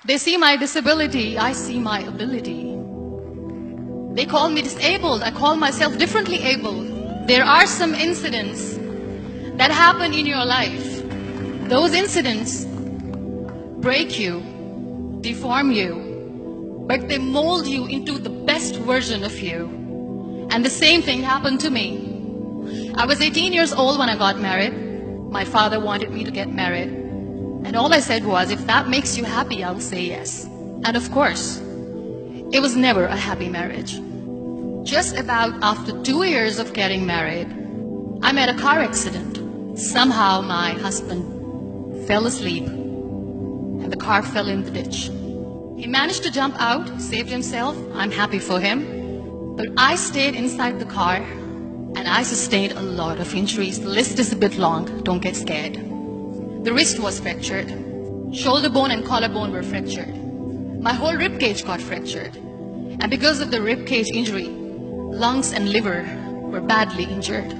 They see my disability, I see my ability. They call me disabled, I call myself differently abled. There are some incidents that happen in your life. Those incidents break you, deform you, but they mold you into the best version of you. And the same thing happened to me. I was 18 years old when I got married. My father wanted me to get married. And all I said was, if that makes you happy, I'll say yes. And of course, it was never a happy marriage. Just about after 2 years of getting married, I met a car accident. Somehow my husband fell asleep and the car fell in the ditch. He managed to jump out, saved himself. I'm happy for him. But I stayed inside the car and I sustained a lot of injuries. The list is a bit long, don't get scared. The wrist was fractured. Shoulder bone and collarbone were fractured. My whole rib cage got fractured. And because of the rib cage injury, lungs and liver were badly injured.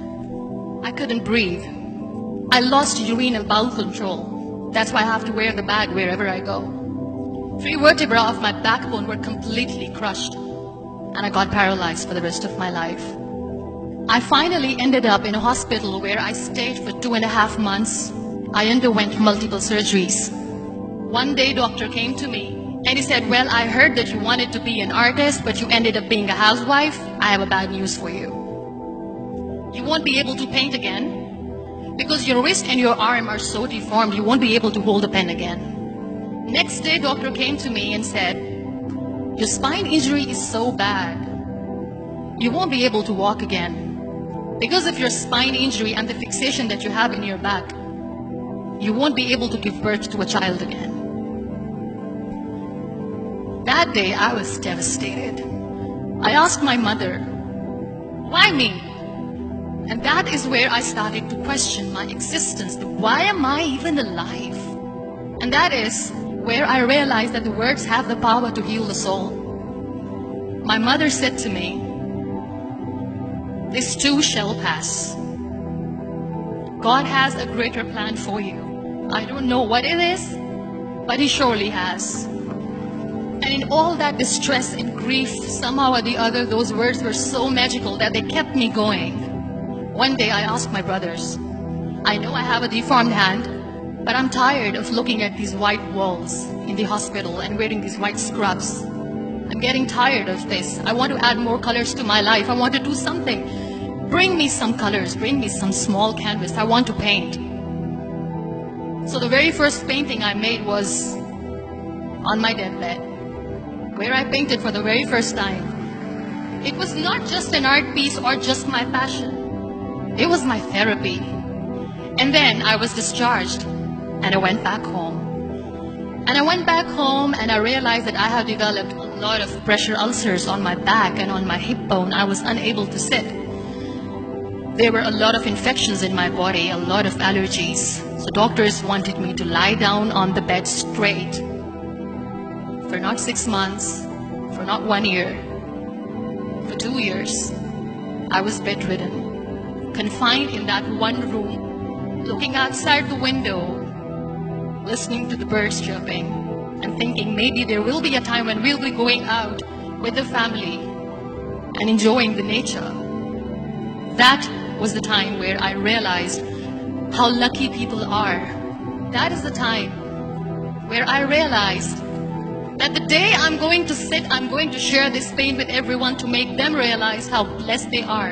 I couldn't breathe. I lost urine and bowel control. That's why I have to wear the bag wherever I go. 3 vertebrae of my backbone were completely crushed. And I got paralyzed for the rest of my life. I finally ended up in a hospital where I stayed for 2.5 months. I underwent multiple surgeries. One day, doctor came to me and he said, well, I heard that you wanted to be an artist, but you ended up being a housewife. I have a bad news for you. You won't be able to paint again because your wrist and your arm are so deformed, you won't be able to hold a pen again. Next day, doctor came to me and said, your spine injury is so bad, you won't be able to walk again. Because of your spine injury and the fixation that you have in your back, you won't be able to give birth to a child again. That day, I was devastated. I asked my mother, why me? And that is where I started to question my existence. Why am I even alive? And that is where I realized that the words have the power to heal the soul. My mother said to me, this too shall pass. God has a greater plan for you. I don't know what it is, but He surely has. And in all that distress and grief, somehow or the other, those words were so magical that they kept me going. One day I asked my brothers, I know I have a deformed hand, but I'm tired of looking at these white walls in the hospital and wearing these white scrubs. I'm getting tired of this. I want to add more colors to my life. I want to do something. Bring me some colors. Bring me some small canvas. I want to paint. So the very first painting I made was on my deathbed, where I painted for the very first time. It was not just an art piece or just my passion. It was my therapy. And then I was discharged and I went back home. And I went back home and I realized that I had developed a lot of pressure ulcers on my back and on my hip bone. I was unable to sit. There were a lot of infections in my body, a lot of allergies. So doctors wanted me to lie down on the bed straight for not 6 months, for not 1 year, for 2 years. I was bedridden, confined in that one room, looking outside the window, listening to the birds chirping, and thinking maybe there will be a time when we'll be going out with the family and enjoying the nature. That was the time where I realized how lucky people are. That is the time where I realized that the day I'm going to sit, I'm going to share this pain with everyone to make them realize how blessed they are,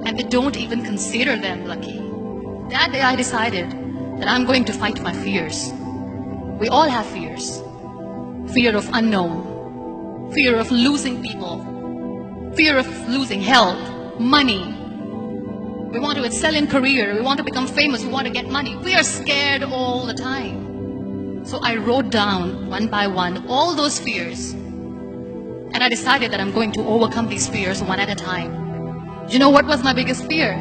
and they don't even consider them lucky. That day I decided that I'm going to fight my fears. We all have fears. Fear of unknown, fear of losing people, fear of losing health, money. We want to excel in career, we want to become famous, we want to get money. We are scared all the time. So I wrote down one by one all those fears. And I decided that I'm going to overcome these fears one at a time. Do you know what was my biggest fear?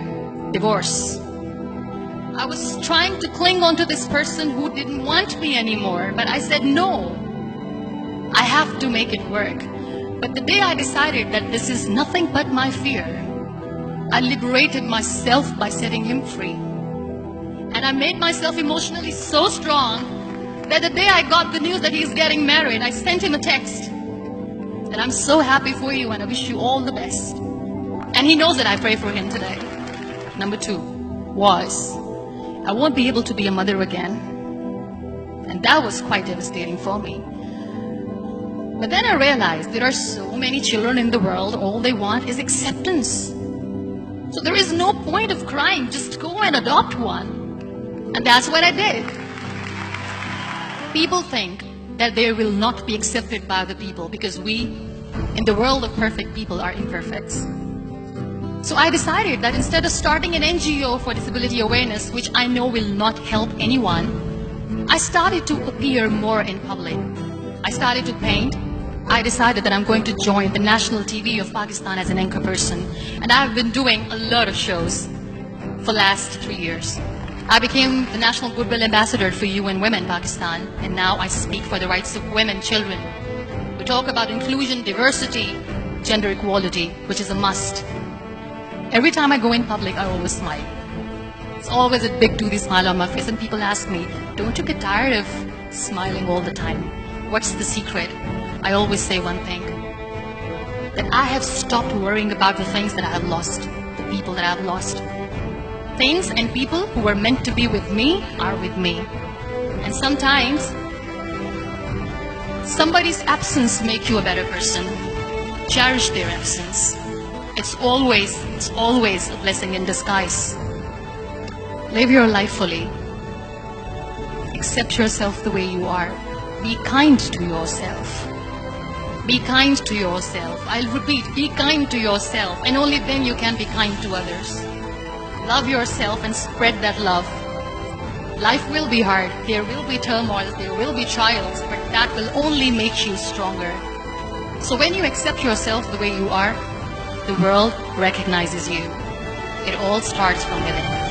Divorce. I was trying to cling on to this person who didn't want me anymore, but I said no. I have to make it work. But the day I decided that this is nothing but my fear, I liberated myself by setting him free. And I made myself emotionally so strong that the day I got the news that he's getting married, I sent him a text that I'm so happy for you and I wish you all the best. And he knows that I pray for him today. Number 2 was, I won't be able to be a mother again. And that was quite devastating for me. But then I realized there are so many children in the world, all they want is acceptance. So there is no point of crying, just go and adopt one. And that's what I did. People think that they will not be accepted by the people because we, in the world of perfect people, are imperfects. So I decided that instead of starting an NGO for disability awareness, which I know will not help anyone, I started to appear more in public. I started to paint. I decided that I'm going to join the national TV of Pakistan as an anchor person. And I've been doing a lot of shows for the last 3 years. I became the National Goodwill Ambassador for UN Women Pakistan, and now I speak for the rights of women, children. We talk about inclusion, diversity, gender equality, which is a must. Every time I go in public, I always smile. It's always a big toothy smile on my face, and people ask me, don't you get tired of smiling all the time? What's the secret? I always say one thing, that I have stopped worrying about the things that I have lost, the people that I have lost. Things and people who were meant to be with me are with me. And sometimes, somebody's absence makes you a better person. Cherish their absence. It's always a blessing in disguise. Live your life fully. Accept yourself the way you are. Be kind to yourself. Be kind to yourself. I'll repeat, be kind to yourself, and only then you can be kind to others. Love yourself and spread that love. Life will be hard. There will be turmoil. There will be trials, but that will only make you stronger. So when you accept yourself the way you are, the world recognizes you. It all starts from within.